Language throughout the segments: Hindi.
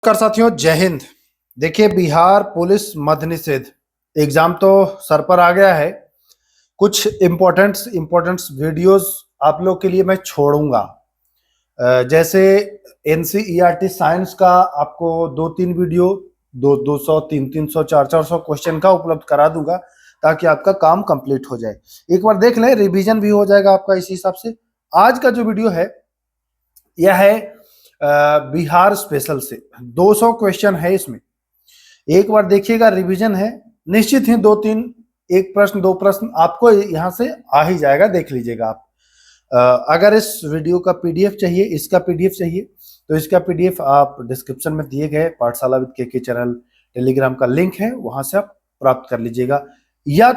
नमस्कार साथियों, जय हिंद। देखिए, बिहार पुलिस मद्य निषेध एग्जाम तो सर पर आ गया है। कुछ इम्पोर्टेंट्स वीडियोस आप लोग के लिए मैं छोड़ूंगा। जैसे एनसीईआरटी साइंस का आपको 2-3 वीडियो 200 300 400 क्वेश्चन का उपलब्ध करा दूंगा ताकि आपका काम कंप्लीट हो जाए। एक बार देख लें, रिवीजन भी हो जाएगा आपका। इसी हिसाब से आज का जो वीडियो है यह है बिहार स्पेशल से 200 क्वेश्चन है इसमें। एक बार देखिएगा, रिवीजन है। निश्चित ही 2-3 एक प्रश्न 2 प्रश्न आपको यहां से आ ही जाएगा, देख लीजिएगा आप। अगर इस वीडियो का पीडीएफ चाहिए, इसका पीडीएफ चाहिए, तो इसका पीडीएफ आप डिस्क्रिप्शन में दिए गए पाठशाला विद के चैनल टेलीग्राम का लिंक है, वहां से आप प्राप्त कर लीजिएगा। या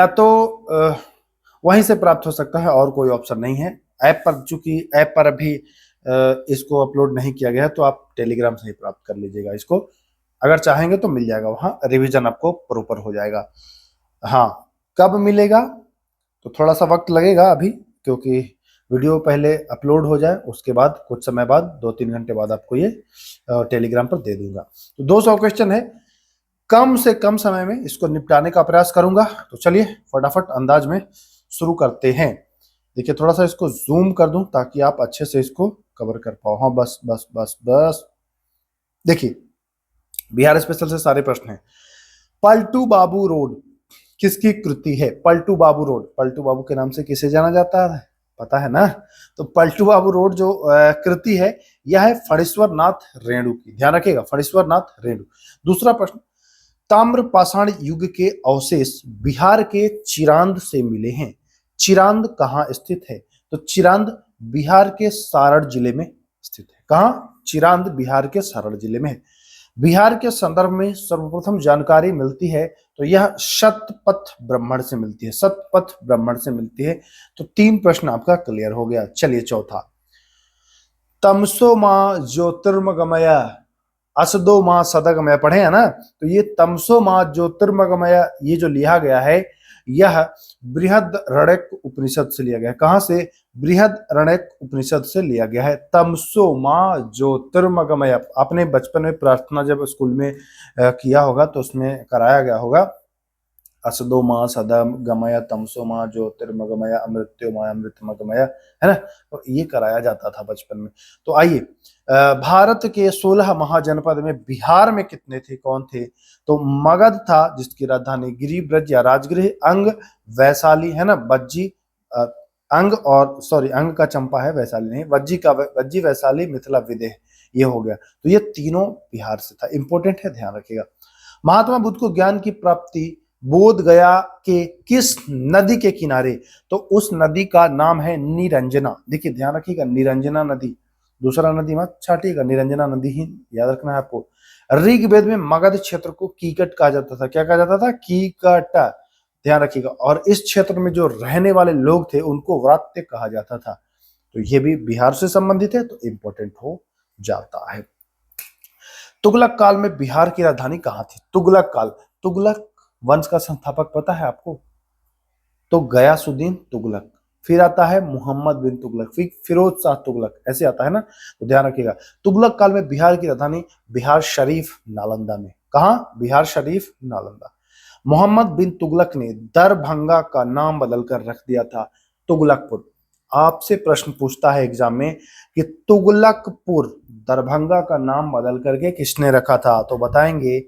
तो वहीं से प्राप्त हो सकता है, और कोई ऑप्शन नहीं है। ऐप पर, चूंकि ऐप पर अभी इसको अपलोड नहीं किया गया है, तो आप टेलीग्राम से ही प्राप्त कर लीजिएगा इसको। अगर चाहेंगे तो मिल जाएगा, वहां रिवीजन आपको प्रॉपर हो जाएगा। हाँ, कब मिलेगा तो थोड़ा सा वक्त लगेगा अभी, क्योंकि वीडियो पहले अपलोड हो जाए, उसके बाद कुछ समय बाद 2-3 घंटे बाद आपको ये टेलीग्राम पर दे दूंगा। तो 200 क्वेश्चन है, कम से कम समय में इसको निपटाने का प्रयास करूंगा। तो चलिए फटाफट अंदाज में शुरू करते हैं। देखिए, थोड़ा सा इसको जूम कर दूं ताकि आप अच्छे से इसको कवर कर पाओ। हाँ, बस बस बस बस। देखिए, बिहार स्पेशल से सारे प्रश्न हैं। पलटू बाबू रोड किसकी कृति है? पलटू बाबू रोड, पलटू बाबू के नाम से किसे जाना जाता है, पता है ना? तो पलटू बाबू रोड जो कृति है, यह है फणीश्वर नाथ रेणु की। ध्यान रखिएगा, फणीश्वर नाथ रेणु। दूसरा प्रश्न, ताम्र पाषाण युग के अवशेष बिहार के चिरांद से मिले हैं। चिरांद कहाँ स्थित है? तो चिरांद बिहार के सारण जिले में स्थित है। कहाँ? चिरांद बिहार के सारण जिले में है। बिहार के संदर्भ में सर्वप्रथम जानकारी मिलती है तो यह शतपथ ब्राह्मण से मिलती है। शतपथ ब्राह्मण से मिलती है। तो 3 प्रश्न आपका क्लियर हो गया। चलिए चौथा, तमसो मां ज्योतिर्मगमय असदो मां सदगमय पढ़े है ना? तो ये तमसो मां ज्योतिर्मगमय, ये जो लिया गया है, यह बृहदरण्यक उपनिषद से लिया गया है। कहां से? बृहदरण्यक उपनिषद से लिया गया है। तमसो मां ज्योतिर्मगमय, आपने बचपन में प्रार्थना जब स्कूल में किया होगा तो उसमें कराया गया होगा, असदो मां सदम गमय तमसो मां ज्योतिर्मगमय अमृत्यो मां अमृतमगमय, है ना? तो ये कराया जाता था बचपन में। तो आइए, भारत के 16 महाजनपद में बिहार में कितने थे, कौन थे? तो मगध था, जिसकी राजधानी गिरिब्रज या राजगृह, अंग वैशाली, है ना, वज्जी, अंग और सॉरी अंग का चंपा है, वैशाली नहीं, वज्जी वैशाली मिथिला विदेह, ये हो गया। तो ये तीनों बिहार से था। इंपॉर्टेंट है, ध्यान रखिएगा। महात्मा बुद्ध को ज्ञान की प्राप्ति बोध गया के किस नदी के किनारे? तो उस नदी का नाम है निरंजना। देखिए, ध्यान रखिएगा, निरंजना नदी, दूसरा नदी मत छाटिएगा, निरंजना नदी ही याद रखना है आपको। ऋग्वेद में मगध क्षेत्र को कीकट कहा जाता था। क्या कहा जाता था? कीकट। ध्यान रखिएगा। और इस क्षेत्र में जो रहने वाले लोग थे उनको व्रात्य कहा जाता था। तो ये भी बिहार से संबंधित है, तो इंपॉर्टेंट हो जाता है। तुगलक काल में बिहार की राजधानी कहां थी? तुगलक काल, तुगलक वंश का संस्थापक पता है आपको? तो गयासुद्दीन तुगलक। फिर आता है मोहम्मद बिन तुगलक, फिर फिरोज शाह तुगलक, ऐसे आता है ना? तो ध्यान रखिएगा। तुगलक काल में बिहार की राजधानी बिहार शरीफ नालंदा में। कहा? बिहार शरीफ नालंदा। मोहम्मद बिन तुगलक ने दरभंगा का नाम बदलकर रख दिया था तुगलकपुर। आपसे प्रश्न पूछता है एग्जाम में कि तुगलकपुर, दरभंगा का नाम बदल करके किसने रखा था? तो बताएंगे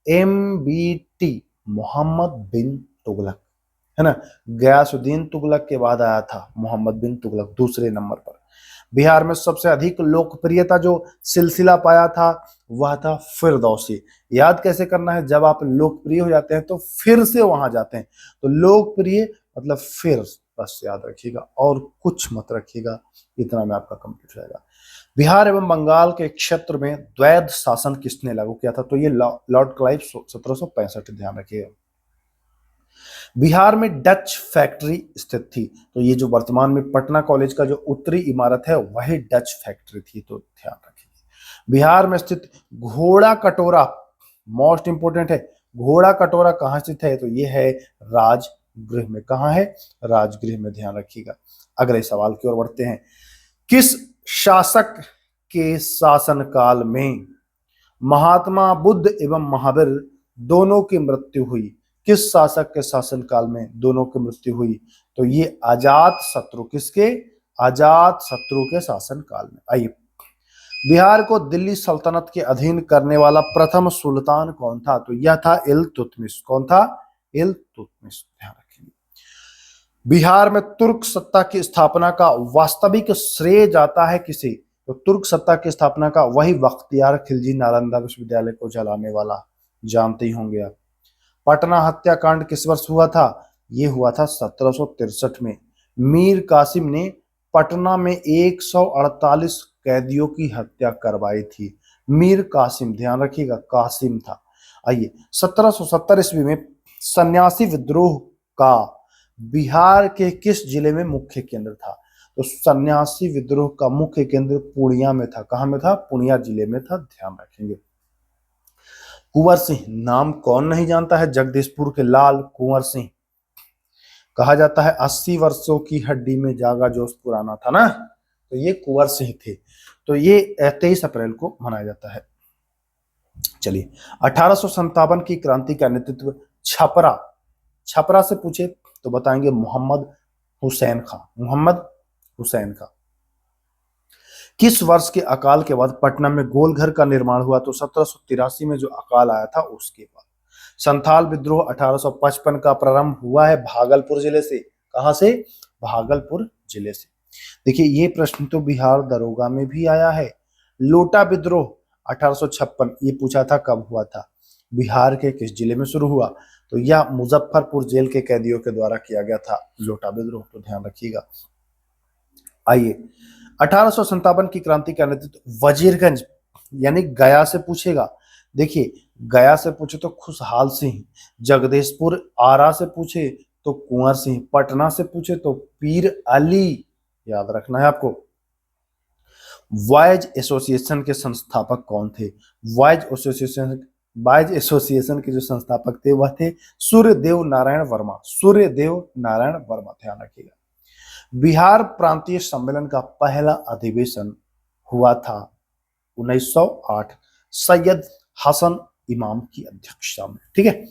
MBT, मोहम्मद बिन तुगलक, है ना? गयासुद्दीन तुगलक के बाद आया था मोहम्मद बिन तुगलक दूसरे नंबर पर। बिहार में सबसे अधिक लोकप्रियता जो सिलसिला पाया था वह था फिरदौसी। याद कैसे करना है? जब आप लोकप्रिय हो जाते हैं तो फिर से वहां जाते हैं। तो लोकप्रिय मतलब फिर, बस याद रखिएगा, और कुछ मत रखिएगा, इतना में आपका कंप्लीट हो जाएगा। बिहार एवं बंगाल के क्षेत्र में द्वैध शासन किसने लागू किया था? तो ये लॉर्ड क्लाइव 1765। ध्यान रखिएगा। बिहार में डच फैक्ट्री स्थित थी। तो ये जो वर्तमान में पटना कॉलेज का जो उत्तरी इमारत है वही डच फैक्ट्री थी, तो ध्यान रखिए। बिहार में स्थित घोड़ा कटोरा, मोस्ट इंपोर्टेंट है, घोड़ा कटोरा कहाँ स्थित है? तो ये है राजगृह में। कहाँ है? राजगृह में, ध्यान रखिएगा। अगले सवाल की ओर बढ़ते हैं। किस शासक के शासनकाल में महात्मा बुद्ध एवं महावीर दोनों की मृत्यु हुई। किस शासक के शासनकाल में दोनों की मृत्यु हुई? तो ये अजात शत्रु, किसके? अजात शत्रु के शासनकाल में। आइए, बिहार को दिल्ली सल्तनत के अधीन करने वाला प्रथम सुल्तान कौन था? तो यह था इल्तुतमिश। कौन था? इल्तुतमिश। ध्यान रखिए, बिहार में तुर्क सत्ता की स्थापना का वास्तविक श्रेय जाता है किसे? तो तुर्क सत्ता की स्थापना का वही बख्तियार खिलजी नालंदा विश्वविद्यालय को जलाने वाला, जानते ही होंगे आप। पटना हत्याकांड किस वर्ष हुआ था? ये हुआ था 1763 में। मीर कासिम ने पटना में 148 कैदियों की हत्या करवाई थी। मीर कासिम, ध्यान रखिएगा, कासिम था। आइए, 1770 ईस्वी में सन्यासी विद्रोह का बिहार के किस जिले में मुख्य केंद्र था? तो सन्यासी विद्रोह का मुख्य केंद्र पूर्णिया में था। कहां में था? पूर्णिया जिले में था। ध्यान रखेंगे। कुंवर सिंह, नाम कौन नहीं जानता है? जगदीशपुर के लाल कुंवर सिंह। कहा जाता है 80 वर्षों की हड्डी में जागा जोश पुराना था ना, तो ये कुंवर सिंह थे। तो ये 23 अप्रैल को मनाया जाता है। चलिए, 1857 की क्रांति का नेतृत्व छपरा से पूछे तो बताएंगे मोहम्मद हुसैन खां। मोहम्मद हुसैन खां। किस वर्ष के अकाल के बाद पटना में गोलघर का निर्माण हुआ? तो 1783 में जो अकाल आया था उसके बाद। संथाल विद्रोह 1855 का प्रारंभ हुआ है भागलपुर जिले से। कहां से? भागलपुर जिले से। देखिए, ये प्रश्न तो बिहार दरोगा में भी आया है। लोटा विद्रोह 1856, ये पूछा था कब हुआ था? बिहार के किस जिले में शुरू हुआ? तो यह मुजफ्फरपुर जेल के कैदियों के द्वारा किया गया था लोटा विद्रोह, तो ध्यान रखिएगा। आइए, 1857 की क्रांति का नेतृत्व वजीरगंज यानी गया से पूछेगा। देखिए, गया से पूछे तो खुशहाल सिंह, जगदीशपुर आरा से पूछे तो कुंवर सिंह, पटना से पूछे तो पीर अली, याद रखना है आपको। वाइज एसोसिएशन के संस्थापक कौन थे? वाइज एसोसिएशन के जो संस्थापक थे वह थे सूर्यदेव नारायण वर्मा। सूर्यदेव नारायण वर्मा, ध्यान रखिएगा। बिहार प्रांतीय सम्मेलन का पहला अधिवेशन हुआ था 1908 सैयद हसन इमाम की अध्यक्षता में। ठीक है।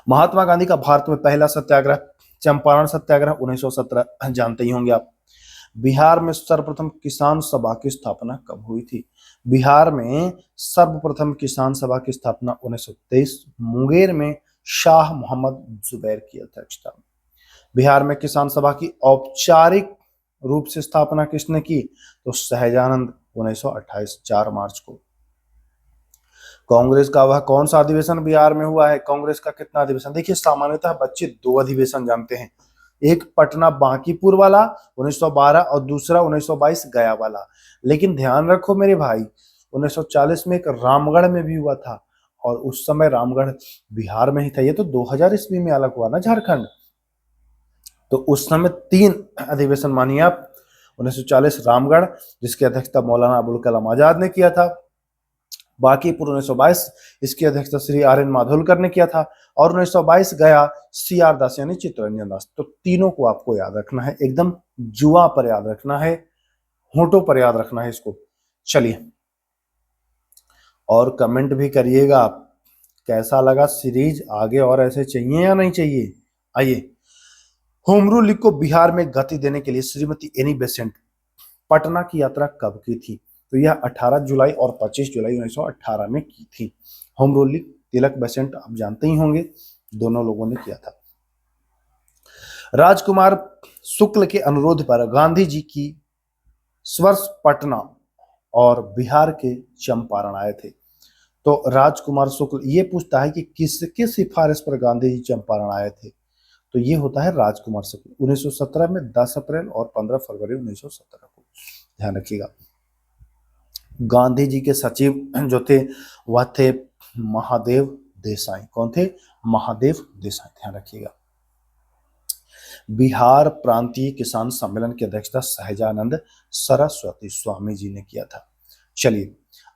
महात्मा गांधी का भारत में पहला सत्याग्रह चंपारण सत्याग्रह 1917, जानते ही होंगे आप। बिहार में सर्वप्रथम किसान सभा की स्थापना कब हुई थी? बिहार में सर्वप्रथम किसान सभा की स्थापना 1923 मुंगेर में शाह मोहम्मद जुबैर की अध्यक्षता में। बिहार में किसान सभा की औपचारिक रूप से स्थापना किसने की? तो सहजानंद 1928 4 मार्च को। कांग्रेस का वह कौन सा अधिवेशन बिहार में हुआ है? कांग्रेस का कितना अधिवेशन? देखिए, सामान्यतः बच्चे 2 अधिवेशन जानते हैं, एक पटना बांकीपुर वाला 1912 और दूसरा 1922 गया वाला। लेकिन ध्यान रखो मेरे भाई, 1940 में एक रामगढ़ में भी हुआ था और उस समय रामगढ़ बिहार में ही था। ये तो 2000 ईस्वी में अलग हुआ ना झारखंड। तो उस समय 3 अधिवेशन मानिए आप। 1940 रामगढ़, जिसकी अध्यक्षता मौलाना अबुल कलाम आजाद ने किया था। बांकीपुर 1922, इसकी अध्यक्षता श्री आर एन माधोलकर ने किया था। और 1922 गया सी आर दास यानी चित्तरंजन दास। तो तीनों को आपको याद रखना है, एकदम जुआ पर याद रखना है, होंठों पर याद रखना है इसको। चलिए, और कमेंट भी करिएगा आप, कैसा लगा सीरीज, आगे और ऐसे चाहिए या नहीं चाहिए। आइए, होम रूल लीग को बिहार में गति देने के लिए श्रीमती एनी बेसेंट पटना की यात्रा कब की थी? तो यह 18 जुलाई और 25 जुलाई 1918 में की थी। होम रूल लीग तिलक बेसेंट आप जानते ही होंगे, दोनों लोगों ने किया था। राजकुमार शुक्ल के अनुरोध पर गांधी जी की स्वर्ष पटना और बिहार के चंपारण आए थे। तो राजकुमार शुक्ल ये पूछता है कि किसके सिफारिश पर गांधी जी चंपारण आए थे? तो ये होता है राजकुमार शुक्ल। 1917 में 10 अप्रैल और 15 फरवरी 1917 को, ध्यान रखिएगा। गांधी जी के सचिव जो थे वह थे महादेव देसाई। कौन थे? महादेव देसाई, ध्यान रखिएगा। बिहार प्रांतीय किसान सम्मेलन की अध्यक्षता सहजानंद सरस्वती स्वामी जी ने किया था। चलिए,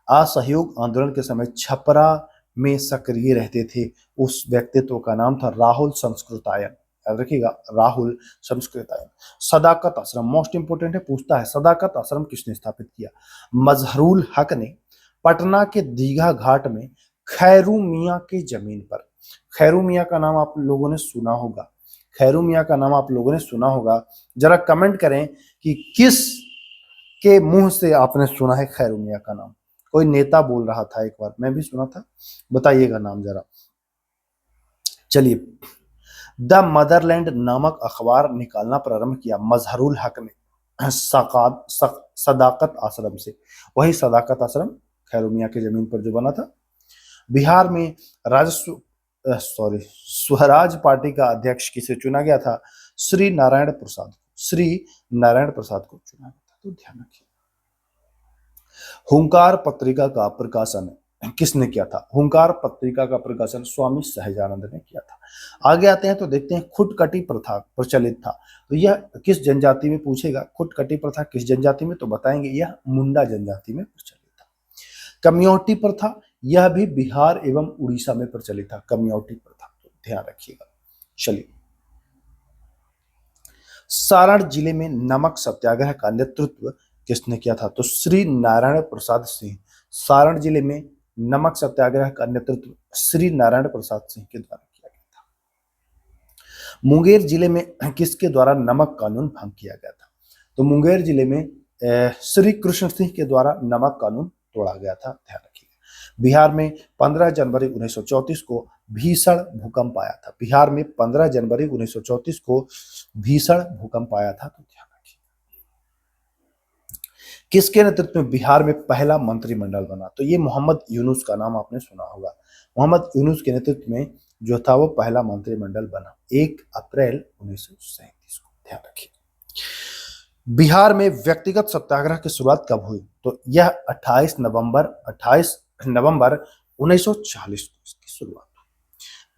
असहयोग आंदोलन के समय छपरा में सक्रिय रहते थे उस व्यक्तित्व का नाम था राहुल संस्कृतायन। याद रखिएगा, राहुल संस्कृतायन। सदाकत आश्रम मोस्ट इंपोर्टेंट है, पूछता है सदाकत आश्रम किसने स्थापित किया? मजहरुल हक ने पटना के दीघा घाट में खैरू मियाँ के जमीन पर। खैरू मियाँ का नाम आप लोगों ने सुना होगा, खैरू मियाँ का नाम आप लोगों ने सुना होगा। जरा कमेंट करें कि किस के मुंह से आपने सुना है खैरू मियाँ का नाम। कोई नेता बोल रहा था एक बार, मैं भी सुना था, बताइएगा नाम जरा। चलिए, द मदरलैंड नामक अखबार निकालना प्रारंभ किया मजहरुल हक ने सदाकत आश्रम से। वही सदाकत आश्रम खैरू मियाँ की जमीन पर जो बना था। बिहार में स्वराज पार्टी का अध्यक्ष किसे चुना गया था? श्री नारायण प्रसाद, श्री नारायण प्रसाद को चुना गया था, तो ध्यान रखिए। हुंकार पत्रिका का प्रकाशन किसने किया था? हुंकार पत्रिका का प्रकाशन स्वामी सहजानंद ने किया था। आगे आते हैं तो देखते हैं खुटकटी प्रथा प्रचलित था, तो यह किस जनजाति में पूछेगा? खुटकटी प्रथा किस जनजाति में, तो बताएंगे यह मुंडा जनजाति में प्रचलित था। कमियोटी प्रथा, यह भी बिहार एवं उड़ीसा में प्रचलित था, कमियोटी प्रथा, तो ध्यान रखिएगा। चलिए, सारण जिले में नमक सत्याग्रह का नेतृत्व किसने किया था? तो श्री नारायण प्रसाद सिंह। सारण जिले में नमक सत्याग्रह का नेतृत्व श्री नारायण प्रसाद सिंह के द्वारा किया गया था। मुंगेर जिले में किसके द्वारा नमक कानून भंग किया गया था? तो मुंगेर जिले में श्री कृष्ण सिंह के द्वारा नमक कानून तोड़ा गया था, ध्यान रखिएगा। बिहार में 15 जनवरी 1934 को भीषण भूकंप आया था। बिहार में 15 जनवरी 1934 को भीषण भूकंप आया था, तो ध्यान रखिए। किसके नेतृत्व में बिहार में पहला मंत्रिमंडल बना? तो ये मोहम्मद यूनुस का नाम आपने सुना होगा। मोहम्मद यूनुस के नेतृत्व में जो था वो पहला मंत्रिमंडल बना 1 अप्रैल 1937 को, ध्यान रखिए। बिहार में व्यक्तिगत सत्याग्रह की शुरुआत कब हुई? तो यह 28 नवंबर 1940 को इसकी शुरुआत हुई।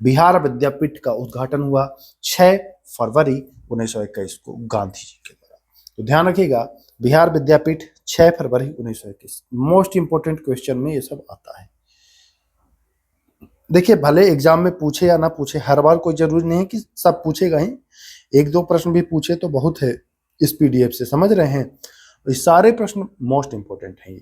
बिहार विद्यापीठ का उद्घाटन हुआ 6 फरवरी 1921 को गांधी जी के द्वारा, तो ध्यान रखिएगा। बिहार विद्यापीठ 6 फरवरी 1921। मोस्ट इंपोर्टेंट क्वेश्चन में ये सब आता है। देखिए, भले एग्जाम में पूछे या ना पूछे, हर बार कोई जरूरी नहीं है कि सब पूछेगा ही, 1-2 प्रश्न भी पूछे तो बहुत है इस पीडीएफ से, समझ रहे हैं? ये सारे प्रश्न मोस्ट इंपोर्टेंट हैं।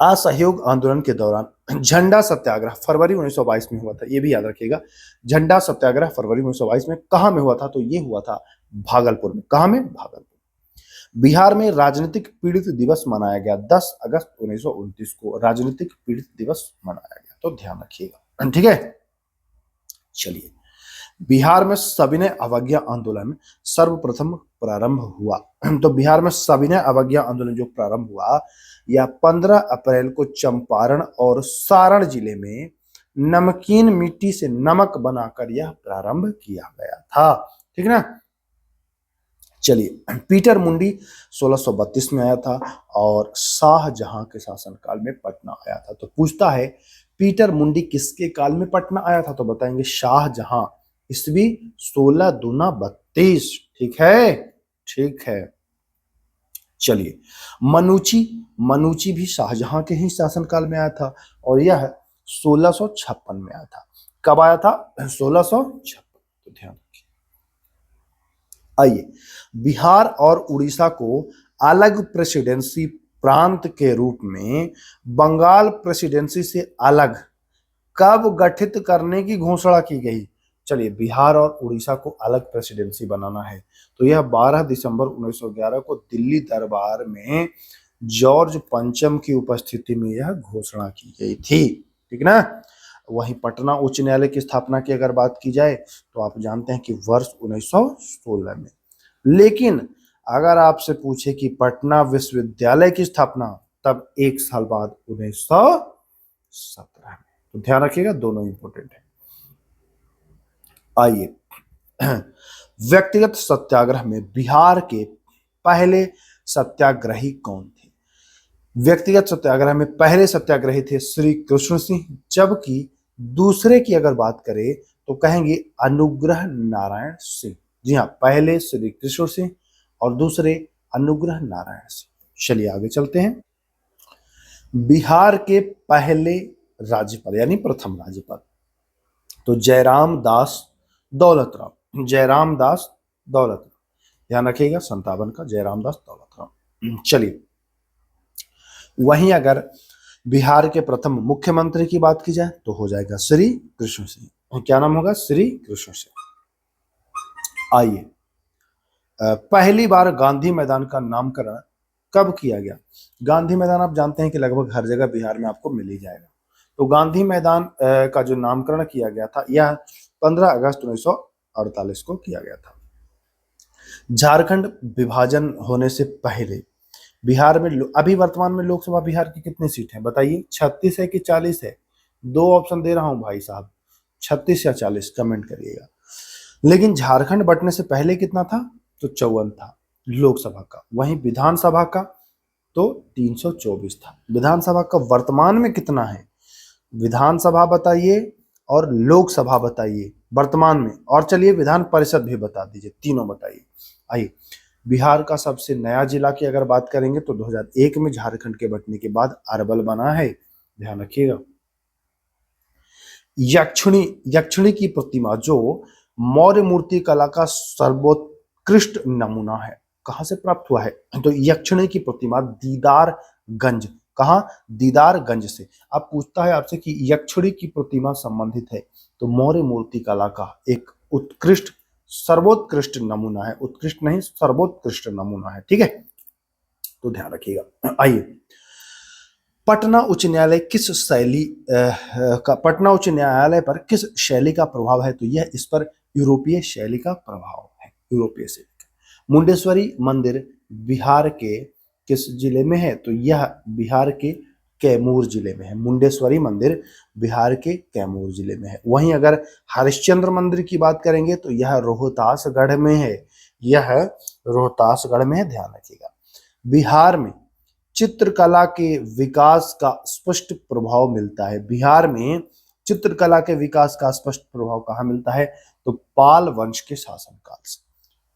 असहयोग आंदोलन के दौरान झंडा सत्याग्रह फरवरी 1922 में हुआ था, ये भी याद रखिएगा। झंडा सत्याग्रह फरवरी 1922 में कहां में हुआ था? तो ये हुआ था भागलपुर में। कहां में? भागलपुर। बिहार में राजनीतिक पीड़ित दिवस मनाया गया 10 अगस्त 1929 को, राजनीतिक पीड़ित दिवस मनाया गया, तो ध्यान रखिएगा, ठीक है। चलिए, बिहार में सविनय अवज्ञा आंदोलन सर्वप्रथम प्रारंभ हुआ। तो बिहार में सविनय अवज्ञा आंदोलन जो प्रारंभ हुआ, यह 15 अप्रैल को चंपारण और सारण जिले में नमकीन मिट्टी से नमक बनाकर यह प्रारंभ किया गया था, ठीक ना। चलिए, पीटर मुंडी 1632 में आया था और शाहजहां के शासनकाल में पटना आया था। तो पूछता है पीटर मुंडी किसके काल में पटना आया था? तो बताएंगे शाहजहां, ईस्वी 16 दूना 32, ठीक है, ठीक है। चलिए, मनुची भी शाहजहां के ही शासनकाल में आया था और यह 1656 में आया था। कब आया था? 1656, तो ध्यान रखिए। आइए, बिहार और उड़ीसा को अलग प्रेसिडेंसी प्रांत के रूप में बंगाल प्रेसिडेंसी से अलग कब गठित करने की घोषणा की गई? चलिए, बिहार और उड़ीसा को अलग प्रेसिडेंसी बनाना है तो यह 12 दिसंबर 1911 को दिल्ली दरबार में जॉर्ज पंचम की उपस्थिति में यह घोषणा की गई थी, ठीक ना। वहीं पटना उच्च न्यायालय की स्थापना की अगर बात की जाए तो आप जानते हैं कि वर्ष 1916 में। लेकिन अगर आपसे पूछे कि पटना विश्वविद्यालय की स्थापना, तब 1 साल बाद 1917 में, तो ध्यान रखिएगा, दोनों इंपोर्टेंट है। आइए, व्यक्तिगत सत्याग्रह में बिहार के पहले सत्याग्रही कौन थे? व्यक्तिगत सत्याग्रह में पहले सत्याग्रही थे श्री कृष्ण सिंह, जबकि दूसरे की अगर बात करें तो कहेंगे अनुग्रह नारायण सिंह। जी हाँ, पहले श्री कृष्ण सिंह और दूसरे अनुग्रह नारायण सिंह। चलिए आगे चलते हैं। बिहार के पहले राज्यपाल यानी प्रथम राज्यपाल, तो जयराम दास दौलत राम, जयराम दास दौलत राम, ध्यान रखिएगा 57 का जयराम दास दौलत राम। चलिए, वहीं अगर बिहार के प्रथम मुख्यमंत्री की बात की जाए तो हो जाएगा श्री कृष्ण सिंह। क्या नाम होगा? श्री कृष्ण सिंह। आइए, पहली बार गांधी मैदान का नामकरण कब किया गया? गांधी मैदान आप जानते हैं कि लगभग हर जगह बिहार में आपको मिल ही जाएगा। तो गांधी मैदान का जो नामकरण किया गया था यह 15 अगस्त 1948 को किया गया था। झारखंड विभाजन होने से पहले बिहार में अभी वर्तमान में लोकसभा बिहार की कितनी सीट है बताइए? 36 है कि 40 है? दो ऑप्शन दे रहा हूं भाई साहब, 36 या 40, कमेंट करिएगा। लेकिन झारखंड बंटने से पहले कितना था? तो 54 था लोकसभा का। वहीं विधानसभा का तो 324 था। विधानसभा का वर्तमान में कितना है? विधानसभा बताइए और लोकसभा बताइए वर्तमान में, और चलिए विधान परिषद भी बता दीजिए, तीनों बताइए। आइए, बिहार का सबसे नया जिला की अगर बात करेंगे तो 2001 में झारखंड के बंटने के बाद अरवल बना है, ध्यान रखिएगा। यक्षिणी की प्रतिमा जो मौर्य मूर्ति कला का सर्वोत्कृष्ट नमूना है, कहां से प्राप्त हुआ है? तो यक्षिणी की प्रतिमा दीदारगंज, कहां? दीदारगंज से। अब पूछता है आपसे कि यक्षिणी की प्रतिमा संबंधित है तो मौर्य मूर्ति कला का एक उत्कृष्ट सर्वोत्कृष्ट नमूना है, उत्कृष्ट नहीं सर्वोत्कृष्ट नमूना है, ठीक है, तो ध्यान रखिएगा। आइए, पटना उच्च न्यायालय किस शैली का पटना उच्च न्यायालय पर किस शैली का प्रभाव है? तो यह इस पर यूरोपीय शैली का प्रभाव है, यूरोपीय शैली का। मुंडेश्वरी मंदिर बिहार के किस जिले में है? तो यह बिहार के कैमूर जिले में है। मुंडेश्वरी मंदिर बिहार के कैमूर जिले में है। वहीं अगर हरिश्चंद्र मंदिर की बात करेंगे तो यह रोहतासगढ़ में है, यह रोहतासगढ़ में है, ध्यान रखिएगा। बिहार में चित्रकला के विकास का स्पष्ट प्रभाव मिलता है। बिहार में चित्रकला के विकास का स्पष्ट प्रभाव कहाँ मिलता है? तो पाल वंश के शासनकाल से,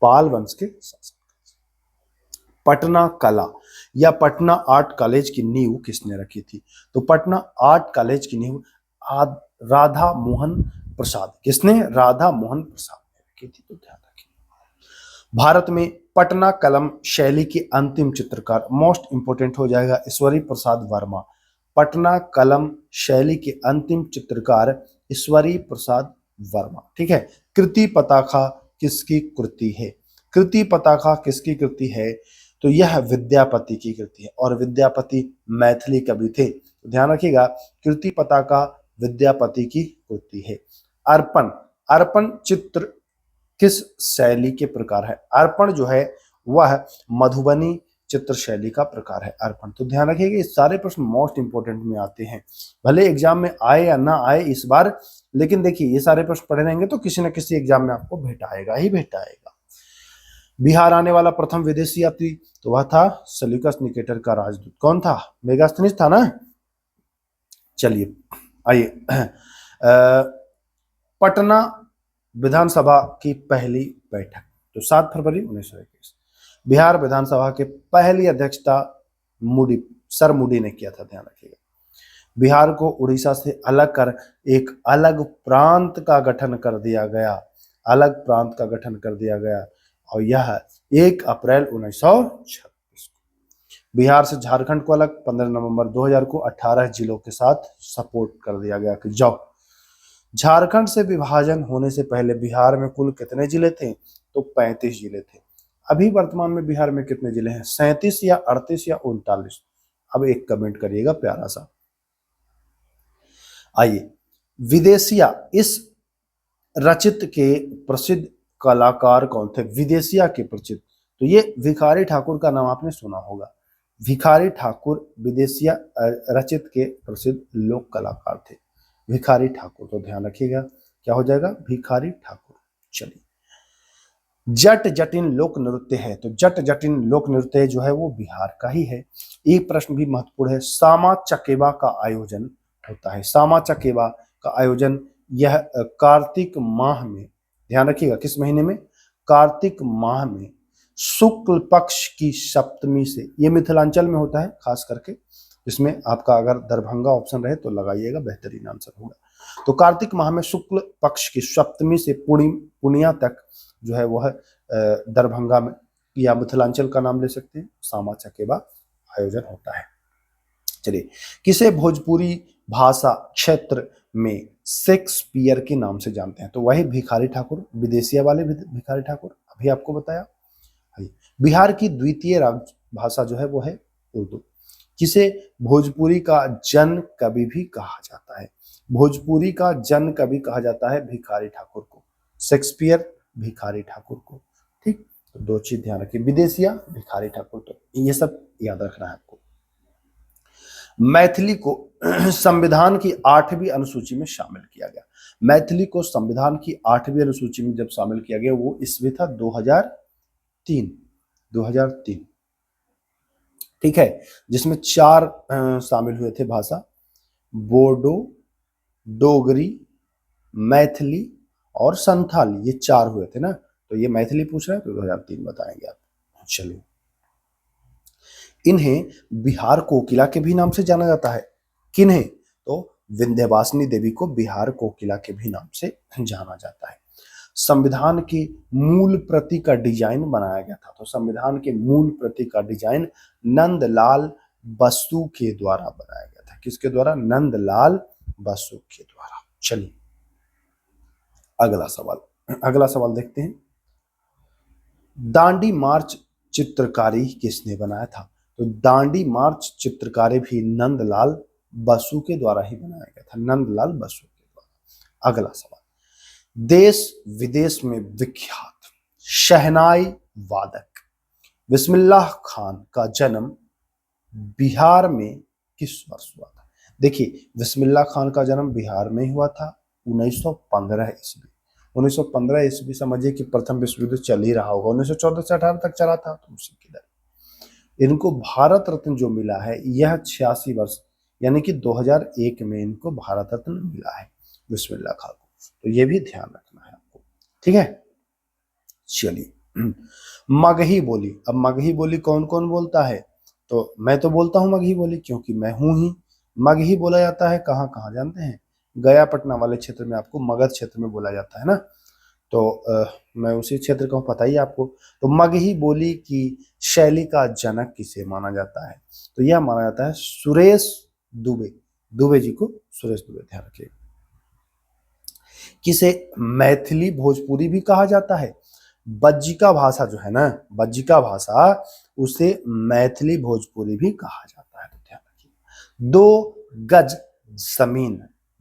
पाल वंश के शासन। पटना कला या पटना आर्ट कॉलेज की नींव किसने रखी थी? तो पटना आर्ट कॉलेज की नींव राधा मोहन प्रसाद, किसने? राधा मोहन प्रसाद ने रखी थी, तो ध्यान रखिए। भारत में पटना कलम शैली के अंतिम चित्रकार, मोस्ट इंपोर्टेंट हो जाएगा, ईश्वरी प्रसाद वर्मा। पटना कलम शैली के अंतिम चित्रकार ईश्वरी प्रसाद वर्मा, ठीक है। कृति पताका किसकी कृति है? कृति पताका किसकी कृति है? तो यह विद्यापति की कृति है, और विद्यापति मैथिली कवि थे, तो ध्यान रखिएगा। कृति पताका विद्यापति की कृति है। अर्पण, अर्पण चित्र किस शैली के प्रकार है? अर्पण जो है वह मधुबनी चित्र शैली का प्रकार है, अर्पण। तो ध्यान रखिएगा, ये सारे प्रश्न मोस्ट इंपोर्टेंट में आते हैं, भले एग्जाम में आए या ना आए इस बार, लेकिन देखिए ये सारे प्रश्न पढ़े रहेंगे तो किसी न किसी एग्जाम में आपको भेटाएगा ही भेटाएगा। बिहार आने वाला प्रथम विदेशी यात्री तो वह था सेल्यूकस निकेटर का राजदूत, कौन था? मेगास्थनीज था ना। चलिए आइए, पटना विधानसभा की पहली बैठक तो 7 फरवरी 1921। बिहार विधानसभा के पहली अध्यक्षता मूडी, सर मूडी ने किया था, ध्यान रखिएगा। बिहार को उड़ीसा से अलग कर एक अलग प्रांत का गठन कर दिया गया, अलग प्रांत का गठन कर दिया गया, और यह 1 अप्रैल 1926। बिहार से झारखंड को अलग 15 नवंबर 2000 को 18 जिलों के साथ सपोर्ट कर दिया गया कि जाओ। झारखंड से विभाजन होने से पहले बिहार में कुल कितने जिले थे? तो 35 जिले थे। अभी वर्तमान में बिहार में कितने जिले हैं? 37 या 38 या 39? अब एक कमेंट करिएगा प्यारा सा। आइए, विदेशिया इस रचित के प्रसिद्ध कलाकार कौन थे? विदेशिया के प्रसिद्ध, तो ये भिखारी ठाकुर का नाम आपने सुना होगा। भिखारी ठाकुर विदेशिया रचित के प्रसिद्ध लोक कलाकार थे, भिखारी ठाकुर, तो ध्यान रखिएगा क्या हो जाएगा? भिखारी ठाकुर। चलिए, जट जटिन लोक नृत्य है, तो जट जटिन लोक नृत्य जो है वो बिहार का ही है। एक प्रश्न भी महत्वपूर्ण है, सामा चकेबा का आयोजन होता है। सामा चकेबा का आयोजन यह कार्तिक माह में, ध्यान रखिएगा किस महीने में? कार्तिक माह में शुक्ल पक्ष की सप्तमी से, ये मिथिलांचल में होता है खास करके, इसमें आपका अगर दरभंगा ऑप्शन रहे तो लगाइएगा, बेहतरीन आंसर होगा। तो कार्तिक माह में शुक्ल पक्ष की सप्तमी से पूर्णिया तक जो है वह दरभंगा में या मिथिलांचल का नाम ले सकते हैं, सामा चकेबा आयोजन होता है। चलिए, किसे भोजपुरी भाषा क्षेत्र में शेक्सपियर के नाम से जानते हैं? तो वही भिखारी ठाकुर, विदेशिया वाले भिखारी ठाकुर, अभी आपको बताया। बिहार की द्वितीय भाषा जो है वो है उर्दू। किसे भोजपुरी का जन कवि भी कहा जाता है? भोजपुरी का जन कवि कहा जाता है भिखारी ठाकुर को, शेक्सपियर भिखारी ठाकुर को। ठीक, तो दो चीज ध्यान रखिए, विदेशिया भिखारी ठाकुर, तो ये सब याद रखना है आपको। मैथिली को संविधान की 8वीं अनुसूची में शामिल किया गया। मैथिली को संविधान की 8वीं अनुसूची में जब शामिल किया गया वो ईस्वी था 2003। ठीक है, जिसमें 4 शामिल हुए थे भाषा, बोडो, डोगरी, मैथिली और संथाली, ये 4 हुए थे ना। तो ये मैथिली पूछ रहा है तो 2003 बताएंगे आप। चलिए, इन्हें बिहार कोकिला के भी नाम से जाना जाता है। किन्हें? तो विंध्यवासिनी देवी को बिहार कोकिला के भी नाम से जाना जाता है। संविधान की मूल प्रति का डिजाइन बनाया गया था। तो संविधान के मूल प्रति का डिजाइन नंदलाल बसु के द्वारा बनाया गया था। किसके द्वारा? नंदलाल बसु के द्वारा। चलिए, अगला सवाल देखते हैं। दांडी मार्च चित्रकारी किसने बनाया था? तो दांडी मार्च चित्रकारी भी नंदलाल बसु के द्वारा ही बनाया गया था, नंदलाल बसु के द्वारा। अगला सवाल, देश विदेश में विख्यात शहनाई वादक बिस्मिल्लाह खान का जन्म बिहार में किस वर्ष हुआ था? देखिए, बिस्मिल्लाह खान का जन्म बिहार में ही हुआ था 1915 ईस्वी। 1915 ईस्वी समझिए कि प्रथम विश्व युद्ध चल ही रहा होगा, 1914 से 18 तक चला था, तो उसी के दर इनको भारत रत्न जो मिला है यह 86 वर्ष यानी कि 2001 में इनको भारत रत्न मिला है बिस्मिल्लाह खान को। तो ये भी ध्यान रखना है आपको, ठीक है। चलिए, मगही बोली। अब मगही बोली कौन कौन बोलता है? तो मैं तो बोलता हूँ मगही बोली, क्योंकि मैं हूं ही। मगही बोला जाता है कहाँ कहाँ जानते हैं? गया पटना वाले क्षेत्र में, आपको मगध क्षेत्र में बोला जाता है ना। तो मैं उसी क्षेत्र का हूँ, पता ही आपको। तो मगही बोली की शैली का जनक किसे माना जाता है? तो यह माना जाता है सुरेश दुबे। दुबे जी को सुरेश दुबे, ध्यान रखिए। किसे मैथिली भोजपुरी भी कहा जाता है? बज्जिका भाषा जो है ना, बज्जिका भाषा, उसे मैथिली भोजपुरी भी कहा जाता है। तो ध्यान रखिए।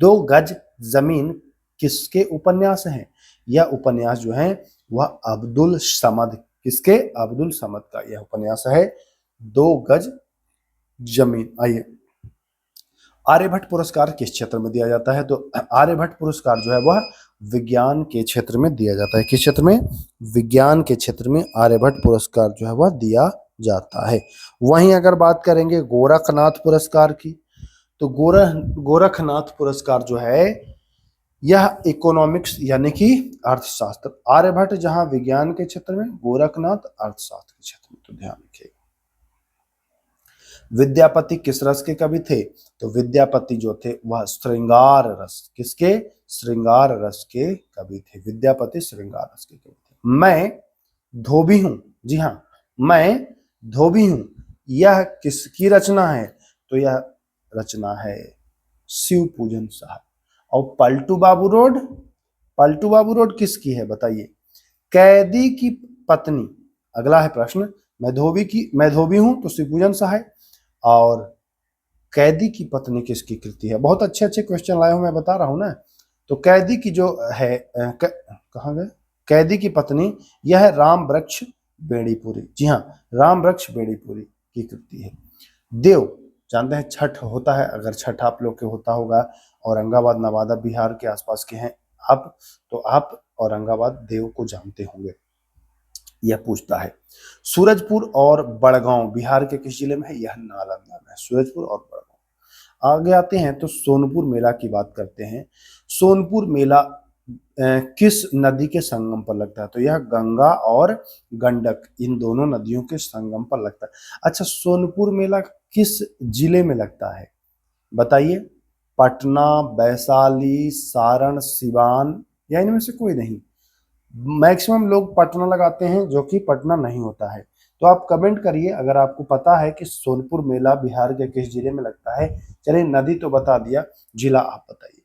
2 गज जमीन किसके उपन्यास हैं? यह उपन्यास जो है वह अब्दुल समद, किसके? अब्दुल समद का यह उपन्यास है 2 गज जमीन। आइए, आर्यभट्ट पुरस्कार किस क्षेत्र में दिया जाता है? तो आर्यभट्ट पुरस्कार जो है वह विज्ञान के क्षेत्र में दिया जाता है। किस क्षेत्र में? विज्ञान के क्षेत्र में आर्यभट्ट पुरस्कार जो है वह दिया जाता है। वहीं अगर बात करेंगे गोरखनाथ पुरस्कार की, तो गोरखनाथ पुरस्कार जो है यह इकोनॉमिक्स यानी कि अर्थशास्त्र। आर्यभट्ट जहां विज्ञान के क्षेत्र में, गोरखनाथ अर्थशास्त्र के क्षेत्र में। तो ध्यान रखिए। विद्यापति किस रस के कवि थे? तो विद्यापति जो थे वह श्रृंगार रस, किसके? श्रृंगार रस के कवि थे। विद्यापति श्रृंगार रस के कवि थे। मैं धोबी हूं, जी हाँ, मैं धोबी हूं, यह किसकी रचना है? तो यह रचना है शिव पूजन साहब। और पलटू बाबू रोड, पलटू बाबू रोड किसकी है बताइए? कैदी की पत्नी। अगला है प्रश्न, मैं धोबी हूं तो शिवपूजन शाह है, और कैदी की पत्नी किसकी कृति है? बहुत अच्छे अच्छे क्वेश्चन लाए हूं, मैं बता रहा हूं ना। तो कैदी की जो है कहाँ गए? कैदी की पत्नी, यह राम वृक्ष बेड़ीपुरी, जी हाँ, राम वृक्ष बेड़ीपुरी की कृति है। देव, जानते हैं छठ होता है, अगर छठ आप लोग के होता होगा, औरंगाबाद नवादा बिहार के आसपास के हैं आप, तो आप औरंगाबाद देव को जानते होंगे। यह पूछता है सूरजपुर और बड़गांव बिहार के किस जिले में है? यह नालंदा में है, सूरजपुर और बड़गांव। आगे आते हैं तो सोनपुर मेला की बात करते हैं। सोनपुर मेला किस नदी के संगम पर लगता है? तो यह गंगा और गंडक, इन दोनों नदियों के संगम पर लगता है। अच्छा, सोनपुर मेला किस जिले में लगता है बताइए? पटना, वैशाली, सारण, सिवान या इनमें से कोई नहीं। मैक्सिमम लोग पटना लगाते हैं, जो कि पटना नहीं होता है। तो आप कमेंट करिए अगर आपको पता है कि सोनपुर मेला बिहार के किस जिले में लगता है। चलिए, नदी तो बता दिया, जिला आप बताइए।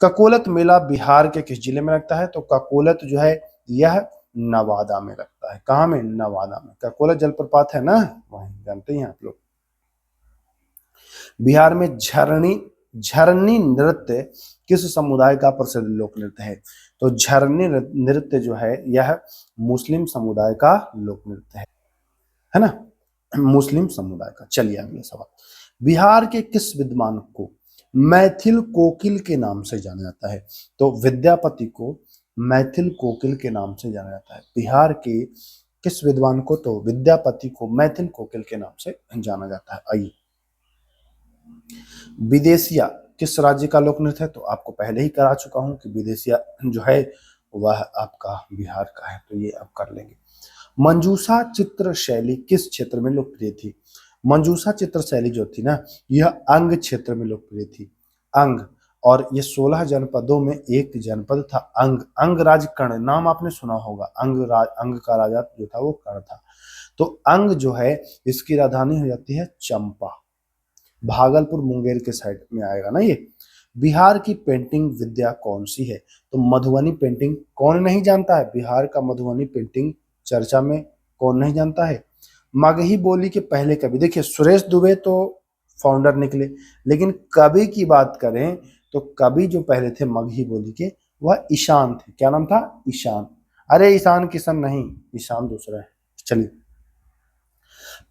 ककोलत मेला बिहार के किस जिले में लगता है? तो ककोलत जो है यह नवादा में लगता है। कहाँ में? नवादा में। ककोलत जलप्रपात है ना, वहीं जानते हैं आप लोग। बिहार में झरनी झरनी नृत्य किस समुदाय का प्रसिद्ध लोक नृत्य है? तो झरनी नृत्य जो है यह मुस्लिम समुदाय का लोक नृत्य है ना, मुस्लिम समुदाय का। चलिए अगला सवाल। बिहार के किस विद्वान को मैथिल कोकिल के नाम से जाना जाता है? तो विद्यापति को मैथिल कोकिल के नाम से जाना जाता है। बिहार के किस विद्वान को? तो विद्यापति को मैथिल कोकिल के नाम से जाना जाता है। आइए, विदेशिया किस राज्य का लोक नृत्य है? तो आपको पहले ही करा चुका हूं कि विदेशिया जो है वह आपका बिहार का है, तो ये आप कर लेंगे। मंजूषा चित्र शैली किस क्षेत्र में लोकप्रिय थी? मंजूषा चित्र शैली जो थी ना, यह अंग क्षेत्र में लोकप्रिय थी। अंग, और ये 16 जनपदों में एक जनपद था अंग। अंगराज कर्ण, नाम आपने सुना होगा। अंग का राजा जो था वो कर्ण था। तो अंग जो है इसकी राजधानी हो जाती है चंपा। भागलपुर मुंगेर के साइड में आएगा ना ये। बिहार की पेंटिंग विद्या कौन सी है? तो मधुबनी पेंटिंग। कौन नहीं जानता है बिहार का मधुबनी पेंटिंग? चर्चा में कौन नहीं जानता है। मगही बोली के पहले कवि, देखिए सुरेश दुबे तो फाउंडर निकले, लेकिन कवि की बात करें तो कवि जो पहले थे मगही बोली के, वह ईशान थे। क्या नाम था? ईशान। अरे ईशान किशन नहीं, ईशान दूसरा है। चलिए,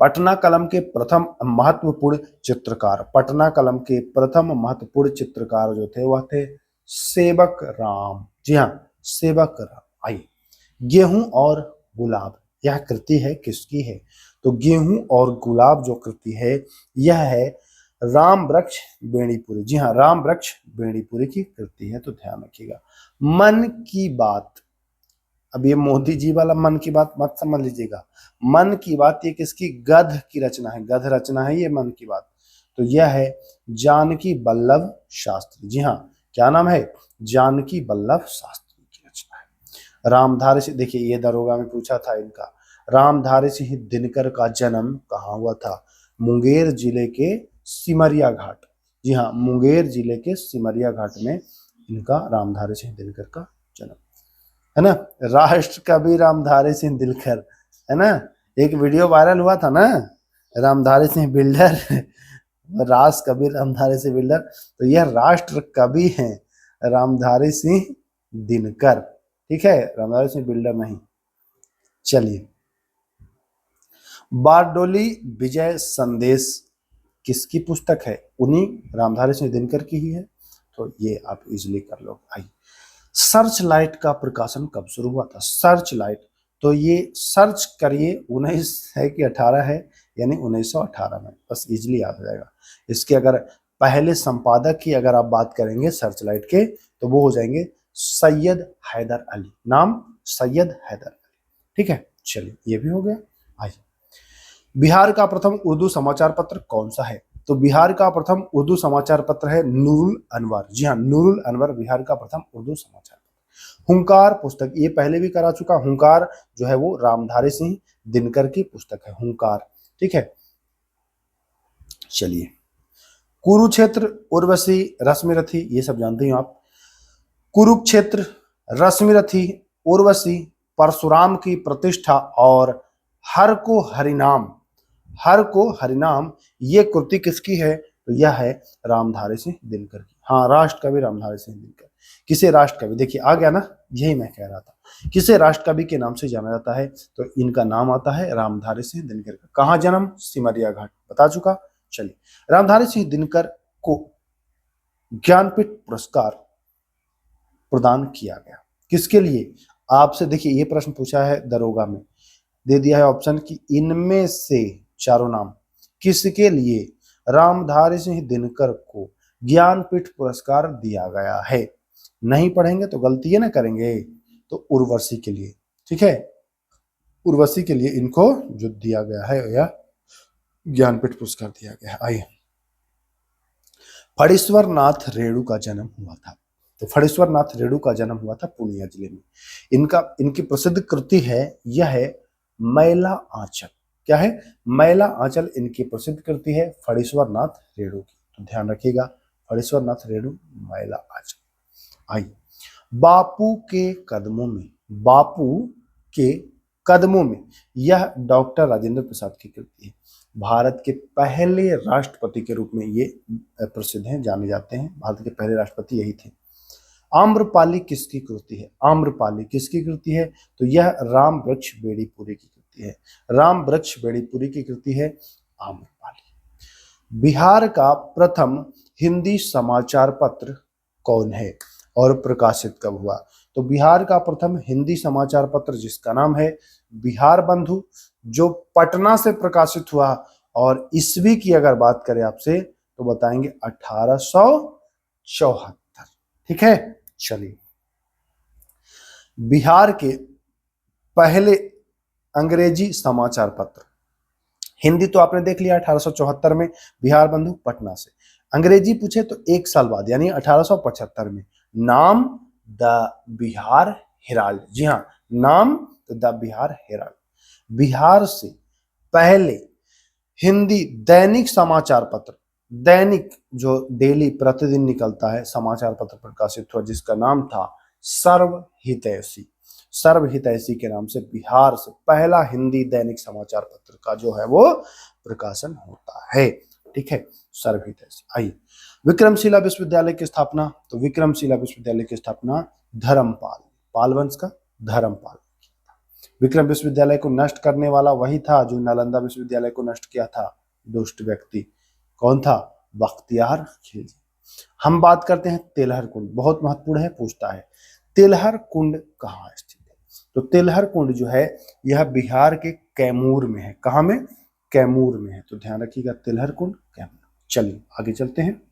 पटना कलम के प्रथम महत्वपूर्ण चित्रकार, पटना कलम के प्रथम महत्वपूर्ण चित्रकार जो थे वह थे सेवक राम। जी हाँ, सेवक राम। आइए, गेहूं और गुलाब, यह कृति है किसकी है? तो गेहूं और गुलाब जो कृति है यह है राम वृक्ष बेणीपुरी। जी हाँ, राम वृक्ष बेणीपुरी की कृति है, तो ध्यान रखिएगा। मन की बात, अब ये मोदी जी वाला मन की बात मत समझ लीजिएगा। मन की बात ये किसकी? गद्य की रचना है, गद्य रचना है ये मन की बात। तो यह है जानकी वल्लभ शास्त्री। जी हाँ, क्या नाम है? जानकी वल्लभ शास्त्री की रचना है। रामधारी सिंह, देखिए ये दरोगा में पूछा था इनका। रामधारी सिंह दिनकर का जन्म कहाँ हुआ था? मुंगेर जिले के सिमरिया घाट। जी हाँ, मुंगेर जिले के सिमरिया घाट में इनका रामधारी सिंह दिनकर का जन्म है ना। राष्ट्र कवि रामधारी सिंह दिनकर, है ना। एक वीडियो वायरल हुआ था ना, रामधारी सिंह बिल्डर राष्ट्र कवि रामधारी सिंह बिल्डर, तो यह राष्ट्र कवि हैं रामधारी सिंह दिनकर। ठीक है, रामधारी सिंह बिल्डर नहीं। चलिए, बारडोली विजय संदेश किसकी पुस्तक है? उन्हीं रामधारी सिंह दिनकर की ही है, तो ये आप इजिली कर लो। आइए, सर्च लाइट का प्रकाशन कब शुरू हुआ था? सर्च लाइट, तो ये सर्च करिए 19 है कि 18 है, यानी 1918 में, बस इजिली याद हो जाएगा। इसके अगर पहले संपादक की अगर आप बात करेंगे सर्च लाइट के, तो वो हो जाएंगे सैयद हैदर अली। नाम सैयद हैदर अली। ठीक है, चलिए ये भी हो गया। आइए, बिहार का प्रथम उर्दू समाचार पत्र कौन सा है? तो बिहार का प्रथम उर्दू समाचार पत्र है नूरुल अनवर। जी हाँ, नूरुल अनवर बिहार का प्रथम उर्दू समाचार पत्र। हुंकार पुस्तक, ये पहले भी करा चुका। हुंकार जो है वो रामधारी सिंह दिनकर की पुस्तक है, हुंकार। ठीक है, चलिए, कुरुक्षेत्र, उर्वशी, रश्मिरथी, ये सब जानते हैं आप। कुरुक्षेत्र, रश्मिरथी, उर्वशी, परशुराम की प्रतिष्ठा और हर को हरिनाम, हर को हरिनाम, ये कृति किसकी है? तो यह है रामधारी सिंह दिनकर की। हाँ, राष्ट्र कवि रामधारी सिंह दिनकर। किसे राष्ट्र कवि, देखिए आ गया ना, यही मैं कह रहा था, किसे राष्ट्र कवि के नाम से जाना जाता है? तो इनका नाम आता है रामधारी सिंह दिनकर का। कहाँ जन्म? सिमरिया घाट, बता चुका। चलिए, रामधारी सिंह दिनकर को ज्ञानपीठ पुरस्कार प्रदान किया गया, किसके लिए? आपसे देखिए ये प्रश्न पूछा है दरोगा में, दे दिया है ऑप्शन कि इनमें से चारों नाम किसके लिए रामधारी सिंह दिनकर को ज्ञानपीठ पुरस्कार दिया गया है। नहीं पढ़ेंगे तो गलती है ना करेंगे। तो उर्वशी के लिए। ठीक है, उर्वशी के लिए इनको जो दिया गया है या ज्ञानपीठ पुरस्कार दिया गया है। आइए, फणीश्वर नाथ रेणु का जन्म हुआ था। तो फणीश्वर नाथ रेणु का जन्म हुआ था पूर्णिया जिले में। इनकी प्रसिद्ध कृति है, यह है मैला आंचल। क्या है? मैला आंचल इनकी प्रसिद्ध कृति है फणीश्वर नाथ रेणु की। तो ध्यान रखिएगा, फणीश्वर नाथ रेणु, मैला आंचल। आइए, बापू के कदमों में, बापू के कदमों में, यह डॉक्टर राजेंद्र प्रसाद की कृति है। भारत के पहले राष्ट्रपति के रूप में ये प्रसिद्ध हैं, जाने जाते हैं। भारत के पहले राष्ट्रपति यही थे। आम्रपाली किसकी कृति है? आम्रपाली किसकी कृति है? तो यह राम वृक्ष बेड़ीपुरी की कृति है। राम वृक्ष बेड़ीपुरी की कृति है आम्रपाली। बिहार का प्रथम हिंदी समाचार पत्र कौन है और प्रकाशित कब हुआ? तो बिहार का प्रथम हिंदी समाचार पत्र जिसका नाम है बिहार बंधु, जो पटना से प्रकाशित हुआ, और ईस्वी की अगर बात करें आपसे तो बताएंगे 1874। ठीक है, चलिए। बिहार के पहले अंग्रेजी समाचार पत्र, हिंदी तो आपने देख लिया 1874 में बिहार बंधु पटना से। अंग्रेजी पूछे तो एक साल बाद यानी 1875 में। नाम द बिहार हेराल्ड। जी हाँ, नाम द बिहार हेराल्ड। बिहार से पहले हिंदी दैनिक समाचार पत्र, दैनिक जो डेली प्रतिदिन निकलता है समाचार पत्र प्रकाशित हुआ, जिसका नाम था सर्वहितैषी। सर्वहितैषी के नाम से बिहार से पहला हिंदी दैनिक समाचार पत्र का जो है वो प्रकाशन होता है। ठीक है, सर्वहितैषी। आइए, विक्रमशिला विश्वविद्यालय की स्थापना, तो विक्रमशिला विश्वविद्यालय की स्थापना धर्मपाल, पाल वंश का धर्मपाल। विक्रम विश्वविद्यालय को नष्ट करने वाला वही था जो नालंदा विश्वविद्यालय को नष्ट किया था, दुष्ट व्यक्ति। कौन था? बख्तियार खिलजी। हम बात करते हैं तेलहर कुंड, बहुत महत्वपूर्ण है, पूछता है तेलहर कुंड कहाँ स्थित है? तो तेलहर कुंड जो है यह बिहार के कैमूर में है। कहाँ में? कैमूर में है। तो ध्यान रखिएगा, तेलहर कुंड कैमूर। चलिए आगे चलते हैं।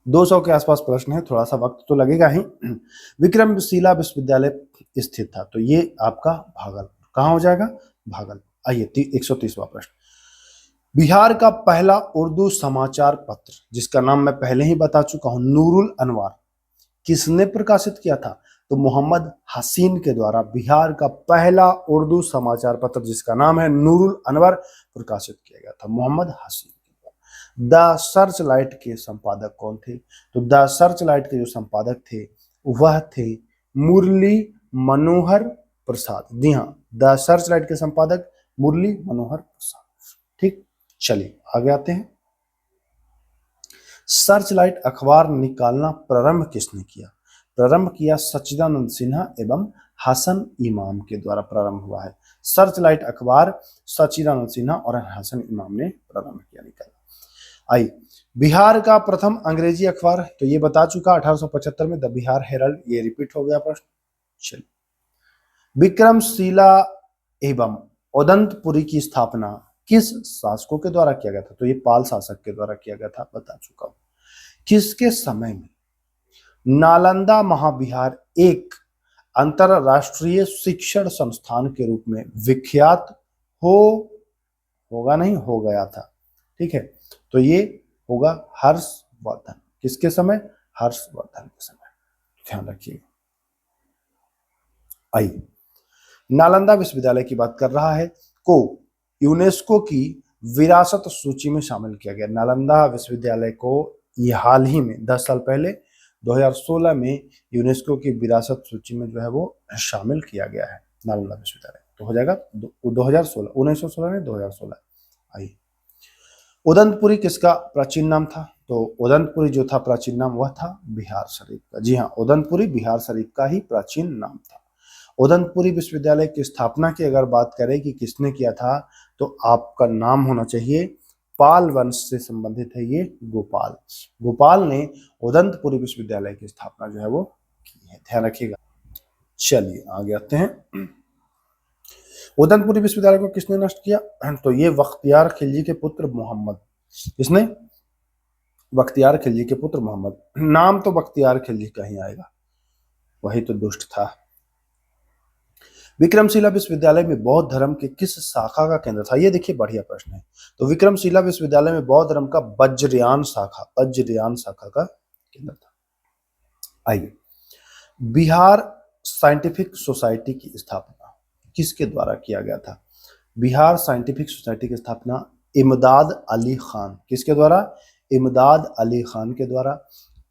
200 के आसपास प्रश्न है, थोड़ा सा वक्त तो लगेगा ही। विक्रमशिला विश्वविद्यालय स्थित था, तो ये आपका भागलपुर। कहाँ हो जाएगा? भागलपुर। आइए 130वां प्रश्न। बिहार का पहला उर्दू समाचार पत्र जिसका नाम मैं पहले ही बता चुका हूं, नूरुल अनवार, किसने प्रकाशित किया था? तो मोहम्मद हसीन के द्वारा बिहार का पहला उर्दू समाचार पत्र जिसका नाम है नूरुल अनवर प्रकाशित किया गया था, मोहम्मद हसीन के द्वारा। द सर्च लाइट के संपादक कौन थे? तो द सर्च लाइट के जो संपादक थे वह थे मुरली मनोहर प्रसाद। जी हाँ, द सर्च लाइट के संपादक मुरली मनोहर प्रसाद। ठीक, चलिए आगे आते हैं। सर्च लाइट अखबार निकालना प्रारंभ किसने किया? प्रारंभ किया सच्चिदानंद सिन्हा एवं हसन इमाम के द्वारा प्रारंभ हुआ है। सर्च लाइट अखबार सच्चिदानंद सिन्हा और हसन इमाम ने प्रारंभ किया, निकाला। आई, बिहार का प्रथम अंग्रेजी अखबार, तो ये बता चुका 1875 में द बिहार हेराल्ड, ये रिपीट हो गया प्रश्न। चलिए, विक्रमशिला एवं उदंतपुरी की स्थापना किस शासकों के द्वारा किया गया था? तो ये पाल शासक के द्वारा किया गया था, बता चुका हूं। किसके समय में? नालंदा महाविहार एक अंतरराष्ट्रीय शिक्षण संस्थान के रूप में विख्यात होगा नहीं, हो गया था। ठीक है, तो ये होगा हर्षवर्धन। किसके समय? हर्षवर्धन के समय, ध्यान रखिए। आइए, नालंदा विश्वविद्यालय की बात कर रहा है, को यूनेस्को की विरासत सूची में शामिल किया गया। नालंदा विश्वविद्यालय को ये हाल ही में 10 साल पहले 2016 में यूनेस्को की विरासत सूची में जो है वो शामिल किया गया है नालंदा विश्वविद्यालय। तो हो जाएगा 2016, 1916 में 2016। आइए, उदंतपुरी किसका प्राचीन नाम था? तो उदंतपुरी जो था प्राचीन नाम वह था बिहार शरीफ का। जी हाँ, उदंतपुरी बिहार शरीफ का ही प्राचीन नाम था। उदंतपुरी विश्वविद्यालय की स्थापना की अगर बात करें कि किसने किया था, तो आपका नाम होना चाहिए, पाल वंश से संबंधित है ये, गोपाल। गोपाल ने उदंतपुरी विश्वविद्यालय की स्थापना जो है वो की है, ध्यान रखिएगा। चलिए आगे आते हैं। उदंतपुरी विश्वविद्यालय को किसने नष्ट किया? तो ये बख्तियार खिलजी के पुत्र मोहम्मद। किसने? बख्तियार खिलजी के पुत्र मोहम्मद। नाम तो बख्तियार खिलजी का ही आएगा, वही तो दुष्ट था। विक्रमशिला विश्वविद्यालय में बौद्ध धर्म के किस शाखा का केंद्र था? ये देखिए बढ़िया प्रश्न है। तो विक्रमशिला विश्वविद्यालय में बौद्ध धर्म का वज्रयान शाखा का केंद्र था। आइए, बिहार साइंटिफिक सोसाइटी की स्थापना किसके द्वारा किया गया था? बिहार साइंटिफिक सोसाइटी की स्थापना इमदाद अली खान, किसके द्वारा? इमदाद अली खान के द्वारा।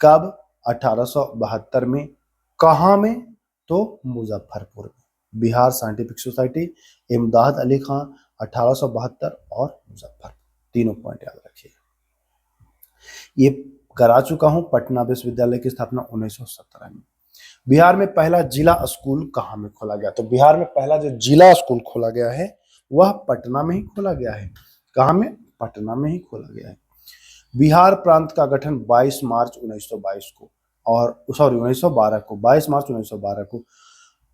कब? 1872 में। कहाँ में? तो मुजफ्फरपुर में। बिहार साइंटिफिक सोसाइटी, इमदाद अली खान, 1872 और मुजफ्फरपुर। तीनों पॉइंट याद रखिए। ये करा चुका हूं। पटना विश्वविद्यालय की स्थापना 1917 में। बिहार में पहला जिला स्कूल कहाँ में खोला गया? तो बिहार में पहला जो जिला स्कूल खोला गया है वह पटना में ही खोला गया है। कहाँ में? पटना में ही खोला गया है। बिहार प्रांत का गठन 22 मार्च 1922 को और 22 मार्च 1912 को,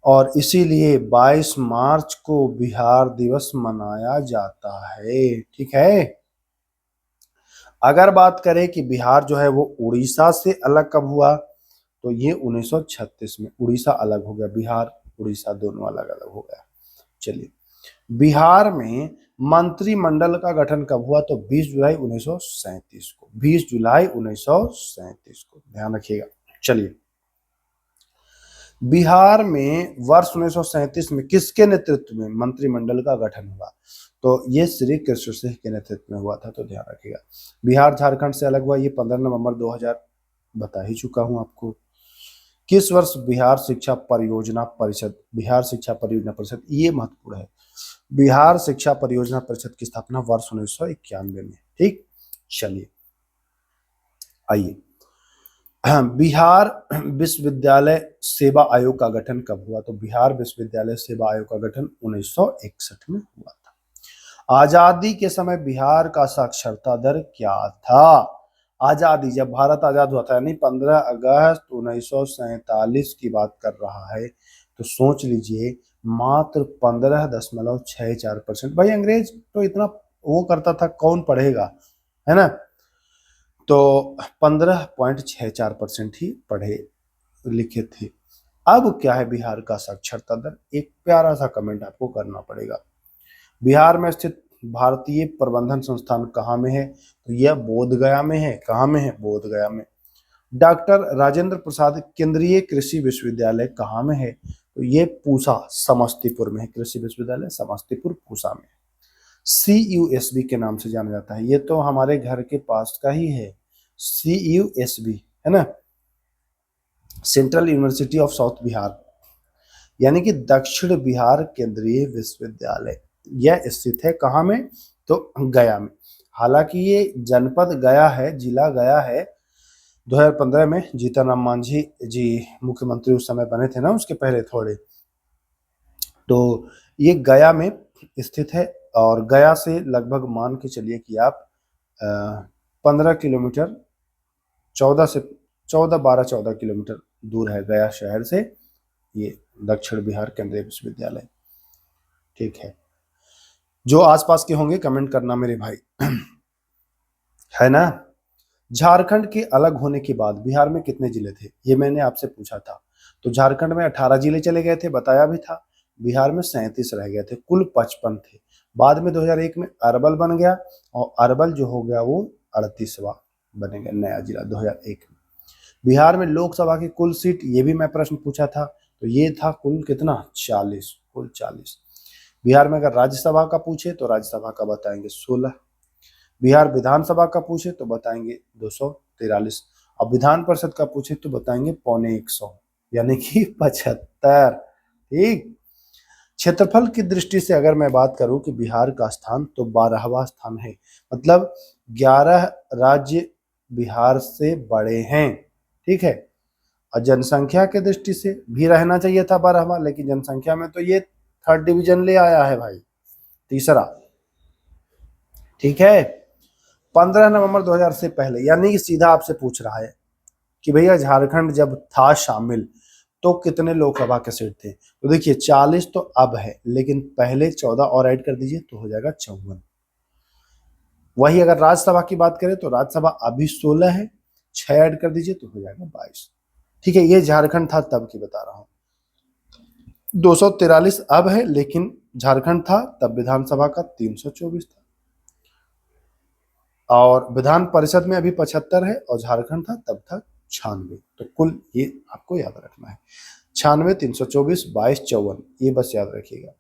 और इसीलिए 22 मार्च को बिहार दिवस मनाया जाता है। ठीक है। अगर बात करें कि बिहार जो है वो उड़ीसा से अलग कब हुआ, तो ये 1936 में उड़ीसा अलग हो गया। बिहार उड़ीसा दोनों अलग अलग हो गया। चलिए, बिहार में मंत्रिमंडल का गठन कब हुआ? तो 20 जुलाई 1937 को। 20 जुलाई 1937 को, ध्यान रखिएगा। चलिए, बिहार में वर्ष 1937 में किसके नेतृत्व में मंत्रिमंडल का गठन हुआ? तो ये श्री कृष्ण सिंह के नेतृत्व में हुआ था, तो ध्यान रखिएगा। बिहार झारखंड से अलग हुआ, ये 15 नवंबर 2000 बता ही चुका हूं आपको। किस वर्ष बिहार शिक्षा परियोजना परिषद, ये महत्वपूर्ण है। बिहार शिक्षा परियोजना परिषद की स्थापना वर्ष 1991 में। ठीक, चलिए आइए, बिहार विश्वविद्यालय सेवा आयोग का गठन कब हुआ? तो बिहार विश्वविद्यालय सेवा आयोग का गठन 1961 में हुआ था। आजादी के समय बिहार का साक्षरता दर क्या था? आजादी, जब भारत आजाद हुआ था, यानी 15 अगस्त 1947 की बात कर रहा है, तो सोच लीजिए मात्र 15.64%। भाई अंग्रेज तो इतना वो करता था, कौन पढ़ेगा, है ना? तो 15.64% ही पढ़े लिखे थे। अब क्या है बिहार का साक्षरता दर? एक प्यारा सा कमेंट आपको करना पड़ेगा। बिहार में स्थित भारतीय प्रबंधन संस्थान कहाँ में है? तो यह बोधगया में है। कहाँ में है? बोधगया में। डॉक्टर राजेंद्र प्रसाद केंद्रीय कृषि विश्वविद्यालय कहाँ में है? तो ये पूसा समस्तीपुर में है। कृषि विश्वविद्यालय समस्तीपुर पूसा में। CUSB के नाम से जाना जाता है। ये तो हमारे घर के पास का ही है, CUSB, है ना, central university of south Bihar, यानी कि दक्षिण बिहार केंद्रीय विश्वविद्यालय। यह स्थित है कहाँ में? तो गया में। हालांकि ये जनपद गया है, जिला गया है। 2015 में जीतन राम मांझी जी मुख्यमंत्री उस समय बने थे ना, उसके पहले थोड़े, तो ये गया में स्थित है। और गया से लगभग मान के चलिए कि आप 15 किलोमीटर, 14 किलोमीटर दूर है गया शहर से ये दक्षिण बिहार केंद्रीय विश्वविद्यालय। ठीक है, जो आसपास के होंगे कमेंट करना मेरे भाई, है ना। झारखंड के अलग होने के बाद बिहार में कितने जिले थे? ये मैंने आपसे पूछा था। तो झारखंड में 18 जिले चले गए थे, बताया भी था। बिहार में 37 रह गए थे, कुल 55 थे। बाद में 2001 में अरवल बन गया, और अरवल जो हो गया वो 38वां बनेगा नया जिला 2001 में। बिहार में लोकसभा की कुल सीट, ये भी मैं प्रश्न पूछा था, तो ये था कुल कितना? 40, कुल 40। बिहार में अगर राज्यसभा का पूछे तो राज्यसभा का बताएंगे 16। बिहार विधानसभा का पूछे तो बताएंगे 243। अब विधान परिषद का पूछे तो बताएंगे 125, यानी कि 75। ठीक, क्षेत्रफल की दृष्टि से अगर मैं बात करूं कि बिहार का स्थान, तो 12वां स्थान है। मतलब 11 राज्य बिहार से बड़े हैं। ठीक है, और जनसंख्या के दृष्टि से भी रहना चाहिए था 12वां, लेकिन जनसंख्या में तो ये 3rd डिवीजन ले आया है भाई, तीसरा। ठीक है, 15 नवंबर 2000 से पहले, यानी कि सीधा आपसे पूछ रहा है कि भैया झारखंड जब था शामिल तो कितने लोकसभा के सीट थे? तो देखिए 40 तो अब है, लेकिन पहले 14 और ऐड कर दीजिए तो हो जाएगा 54। वही अगर राज्यसभा की बात करें तो राज्यसभा अभी 16 है, 6 ऐड कर दीजिए तो हो जाएगा 22। ठीक है, ये झारखंड था तब की बता रहा हूं। 243 अब है, लेकिन झारखंड था तब विधानसभा का 324 था, और विधान परिषद में अभी 75 है और झारखंड था तब था 96। तो कुल ये आपको याद रखना है, 96, 324, 22, 54, ये बस याद रखिएगा।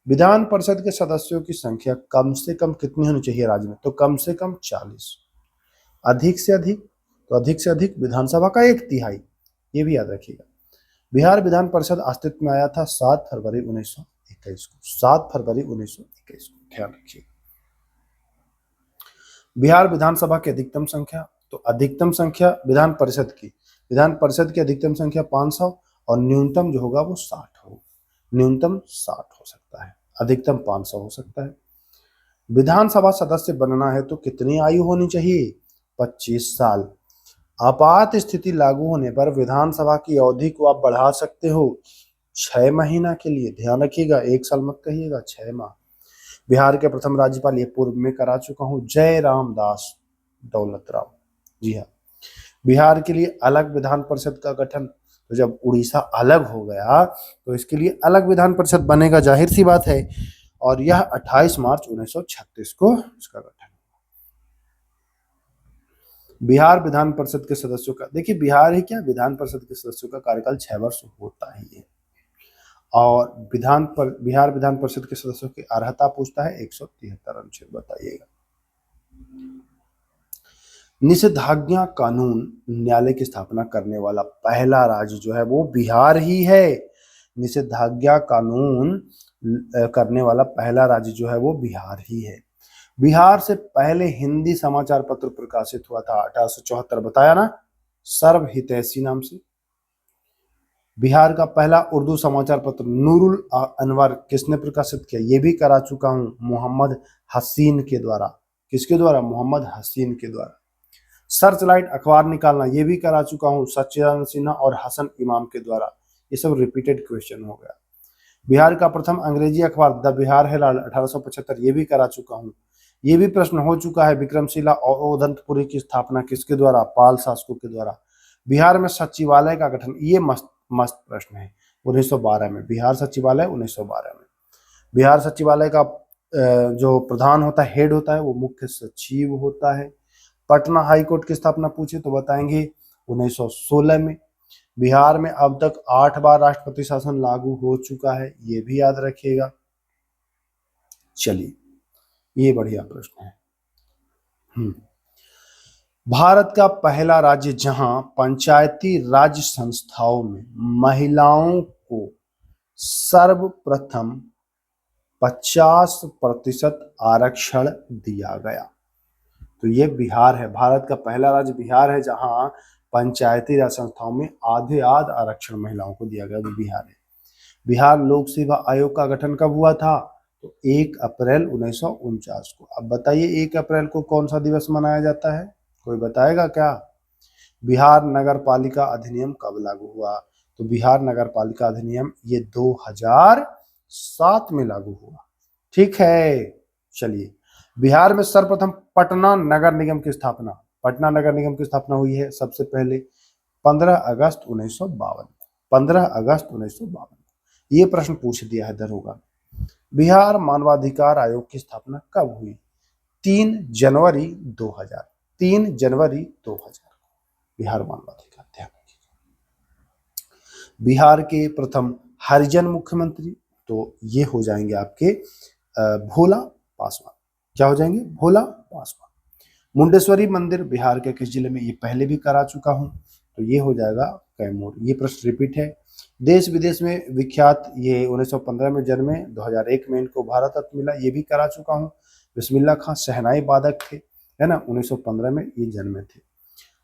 विधान परिषद के सदस्यों की संख्या कम से कम कितनी होनी चाहिए राज्य में? तो कम से कम 40। अधिक से अधिक, तो अधिक से अधिक विधानसभा का 1/3, ये भी याद रखिएगा। बिहार विधान परिषद अस्तित्व में आया था 7 फरवरी 1921 को, 7 फरवरी 1921 को, ध्यान रखिएगा। बिहार विधानसभा की अधिकतम संख्या, तो अधिकतम संख्या विधान परिषद की अधिकतम संख्या 500 और न्यूनतम जो होगा वो 60 हो, न्यूनतम 60 हो सकता है, अधिकतम 500 हो सकता है। विधानसभा सदस्य बनना है तो कितनी आयु होनी चाहिए? 25 साल। आपात स्थिति लागू होने पर विधानसभा की अवधि को आप बढ़ा सकते हो 6 महीना के लिए, ध्यान रखिएगा, 1 साल मत कहिएगा, 6 माह। बिहार के प्रथम राज्यपाल, ये पूर्व में करा चुका हूं, जय रामदास दौलत राव। जी हाँ। बिहार के लिए अलग विधान परिषद का गठन, तो जब उड़ीसा अलग हो गया तो इसके लिए अलग विधान परिषद बनेगा, जाहिर सी बात है, और यह 28 मार्च 1936 को इसका गठन। बिहार विधान परिषद के सदस्यों का, देखिए बिहार ही क्या, विधान परिषद के सदस्यों का कार्यकाल 6 वर्ष होता ही है। और बिहार विधान परिषद के सदस्यों की अर्हता पूछता है 173 अनुच्छेद, बताइएगा। निषेधाज्ञा कानून न्यायालय की स्थापना करने वाला पहला राज्य जो है वो बिहार ही है। निषेधाज्ञा कानून करने वाला पहला राज्य जो है वो बिहार ही है। बिहार से पहले हिंदी समाचार पत्र प्रकाशित हुआ था 1874, बताया ना, सर्वहितैषी नाम से। बिहार का पहला उर्दू समाचार पत्र नूरुल अनवर किसने प्रकाशित किया? ये भी करा चुका हूं, मोहम्मद हसीन के द्वारा। किसके द्वारा? मोहम्मद हसीन के द्वारा। सर्चलाइट अखबार निकालना, ये भी करा चुका हूं, सच्चिदानंद सिन्हा और हसन इमाम के द्वारा। ये सब रिपीटेड क्वेश्चन हो गया। बिहार का प्रथम अंग्रेजी अखबार द बिहार हेराल्ड 1875, ये भी करा चुका हूं। ये भी प्रश्न हो चुका है, विक्रमशिला और ओदंतपुरी की स्थापना किसके द्वारा? पाल शासकों के द्वारा। बिहार में सचिवालय का गठन, ये मस्त प्रश्न है, 1912 में। बिहार सचिवालय 1912 में। बिहार सचिवालय का जो प्रधान होता है, हेड होता है, वो मुख्य सचिव होता है। पटना हाईकोर्ट की स्थापना पूछे तो बताएंगे 1916 में। बिहार में अब तक 8 बार राष्ट्रपति शासन लागू हो चुका है, ये भी याद रखिएगा। चलिए, ये बढ़िया प्रश्न है। भारत का पहला राज्य जहां पंचायती राज संस्थाओं में महिलाओं को सर्वप्रथम 50% आरक्षण दिया गया, तो ये बिहार है। भारत का पहला राज्य बिहार है जहां पंचायती राज संस्थाओं में आधे आरक्षण महिलाओं को दिया गया, वो बिहार है। बिहार लोक सेवा आयोग का गठन कब हुआ था? तो 1 अप्रैल 1949 को। अब बताइए 1 अप्रैल को कौन सा दिवस मनाया जाता है? कोई बताएगा क्या? बिहार नगर पालिका अधिनियम कब लागू हुआ? तो बिहार नगर पालिका अधिनियम ये 2007 में लागू हुआ। ठीक है। चलिए, बिहार में सर्वप्रथम पटना नगर निगम की स्थापना हुई है सबसे पहले 15 अगस्त 1952। 15 अगस्त 1952। ये प्रश्न पूछ दिया है दरोगा। बिहार मानवाधिकार आयोग की स्थापना कब हुई? 3 जनवरी 2000। 3 जनवरी 2000 बिहार मानवाधिकार, ध्यान रखिएगा। बिहार के प्रथम हरिजन मुख्यमंत्री, तो ये हो जाएंगे आपके भोला पासवान। क्या हो जाएंगे? भोला पासवान। मुंडेश्वरी मंदिर बिहार के किस जिले में? ये पहले भी करा चुका हूं, तो ये हो जाएगा कैमूर। ये प्रश्न रिपीट है। देश विदेश में विख्यात, ये 1915 में जन्मे, 2001 में इनको भारत रत्न मिला, ये भी करा चुका हूँ। बिस्मिल्लाह खां शहनाई वादक थे, है ना, 1915 में ये जन्मे थे।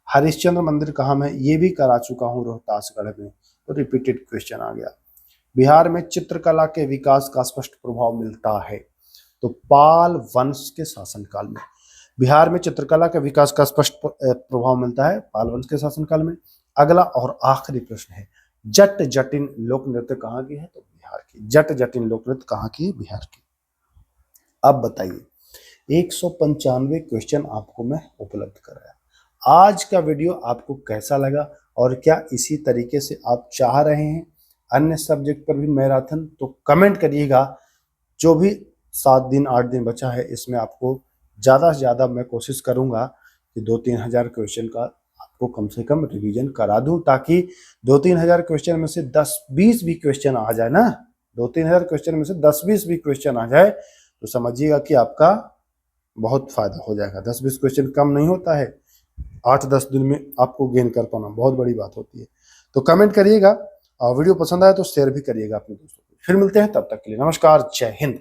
हरिश्चंद्र मंदिर कहाँ में? ये भी करा चुका हूँ, रोहतासगढ़ में। तो रिपीटेड क्वेश्चन आ गया। बिहार में चित्रकला के विकास का स्पष्ट प्रभाव मिलता है, तो पाल वंश के शासनकाल में। बिहार में चित्रकला के विकास का स्पष्ट प्रभाव मिलता है पाल वंश के शासनकाल में। अगला और आखिरी प्रश्न है, जट जटिन लोक नृत्य कहाँ की है? तो बिहार की। जट जटिन लोक नृत्य कहाँ की है? बिहार की। अब बताइए, 195 क्वेश्चन आपको मैं उपलब्ध कराया। आज का वीडियो आपको कैसा लगा और क्या इसी तरीके से आप चाह रहे हैं अन्य सब्जेक्ट पर भी मैराथन, तो कमेंट करिएगा। जो भी 7 दिन 8 दिन बचा है इसमें आपको ज़्यादा से ज़्यादा मैं कोशिश करूँगा कि 2-3 हज़ार क्वेश्चन का आपको कम से कम रिवीजन करा दूँ, ताकि 2-3 हज़ार क्वेश्चन में से 10-20 भी क्वेश्चन आ जाए ना, 2-3 हज़ार क्वेश्चन में से 10-20 भी क्वेश्चन आ जाए तो समझिएगा कि आपका बहुत फायदा हो जाएगा। 10-20 क्वेश्चन कम नहीं होता है, 8-10 दिन में आपको गेन कर पाना बहुत बड़ी बात होती है। तो कमेंट करिएगा और वीडियो पसंद आए तो शेयर भी करिएगा अपने दोस्तों को। फिर मिलते हैं, तब तक के लिए नमस्कार, जय हिंद।